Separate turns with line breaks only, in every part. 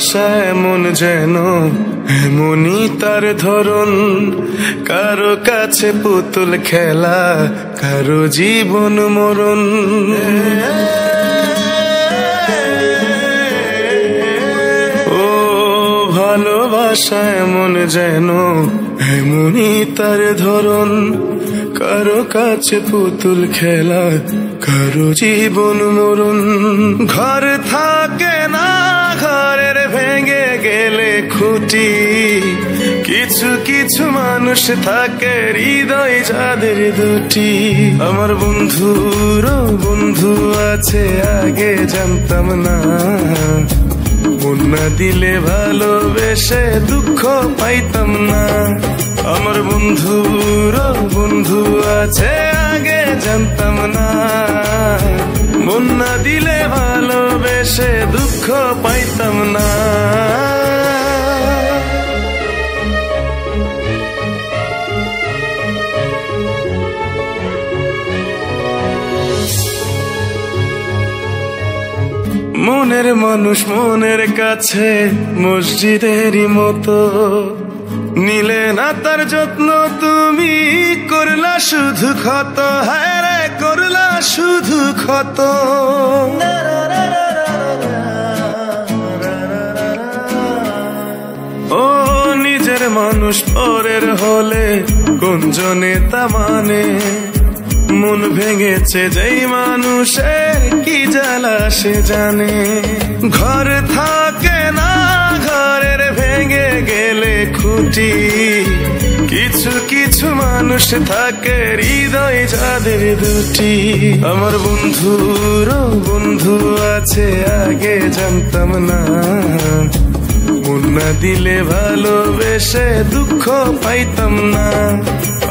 ভালোবাসা এমন যেন এমনই তার ধরন, কারো কাছে পুতুল খেলা, কারো জীবন মরণ। ও ভালোবাসা এমন যেন এমনই তার ধরন, কারো কাছে পুতুল খেলা, কারো জীবন মরণ। ঘর থাকে না, ঘরের ভেঙে গেলে খুঁটি, কিছু কিছু মানুষ থাকে হৃদয় যাদের দুটি। আমার বন্ধুর বন্ধু আছে আগে জানতাম না, মন না দিলে ভালোবেসে দুঃখ পাইতাম না। আমার বন্ধুর বন্ধু আছে আগে জানতাম না, মন না দিলে ভালোবেসে দুঃখ পাইতাম না। মনের মানুষ মনের কাছে মসজিদেরই মতো, নিলে না তার যত্ন তুমি, করলা শুধু ক্ষত, হায় রে করলা শুধু ক্ষত। ও নিজের মানুষ পরের হলে কোন জনে তা মানে, মন ভেঙেছে যেই মানুষে কি জ্বালা সে জানে। ঘর থাকে না, ঘরের ভেঙে গেলে খুঁটি, কিছু কিছু মানুষ থাকে হৃদয় যাদের দুটি। আমার বন্ধুর বন্ধু আছে আগে জানতাম না, মন না দিলে ভালোবেসে দুঃখ পাইতাম না।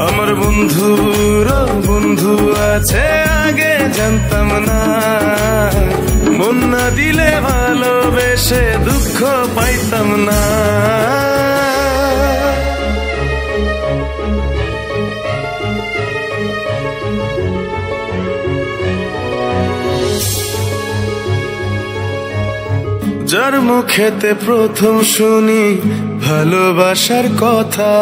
আমার বন্ধুর বন্ধু আছে আগে জানতাম না, মন না দিলে ভালোবেসে দুঃখ পাইতাম না। যার মুখেতে প্রথম শুনি ভালোবাসার কথা,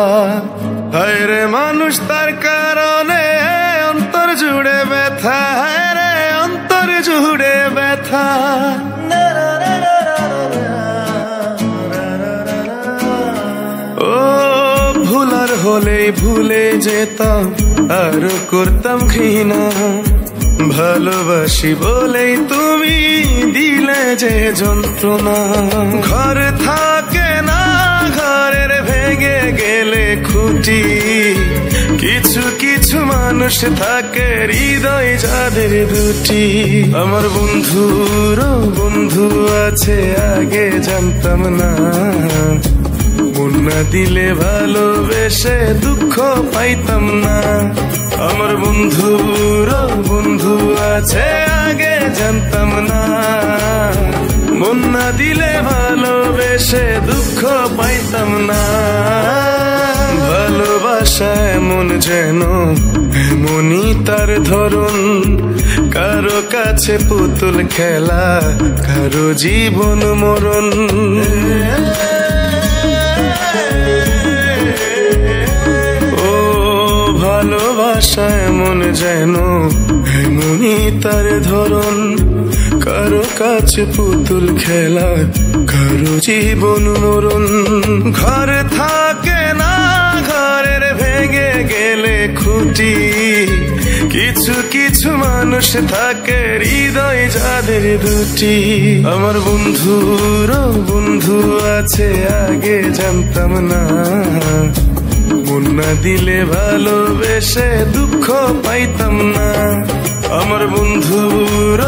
হায় রে মানুষ তার কারণে অন্তর জুড়ে ব্যথা, হায় রে অন্তর জুড়ে ব্যথা। ও ভুলার হলেই ভুলে যেতাম, আর করতাম ঘৃণা, ভালোবাসি বলেই তুমি দিলে যে যন্ত্রণা। ঘর থাকে না, ঘরের ভেঙে গেলে খুঁটি, কিছু কিছু মানুষ থাকে হৃদয় যাদের দুটি। আমার বন্ধুর বন্ধু আছে আগে জানতাম না, মন না দিলে ভালোবেসে দুঃখ পাইতাম না। আমার বন্ধুর বন্ধু আছে আগে জানতাম না, মন না দিলে ভালোবেসে দুঃখ পাইতাম না। ভালোবাসা এমন যেন এমনই তার ধরন, কারো কাছে পুতুল খেলা, কারো জীবন মরণ। ভালোবাসা এমন যেন এমনই তার ধরন, কারো কাছে পুতুল খেলা, কারো জীবন মরণ। ঘর থাকে না, ঘরের ভেঙে গেলে খুঁটি, কিছু কিছু মানুষ থাকে হৃদয় যাদের দুটি। আমার বন্ধুর বন্ধু আছে আগে জানতাম না, মন না দিলে ভালোবেসে দুঃখ পাইতাম না। আমার বন্ধুর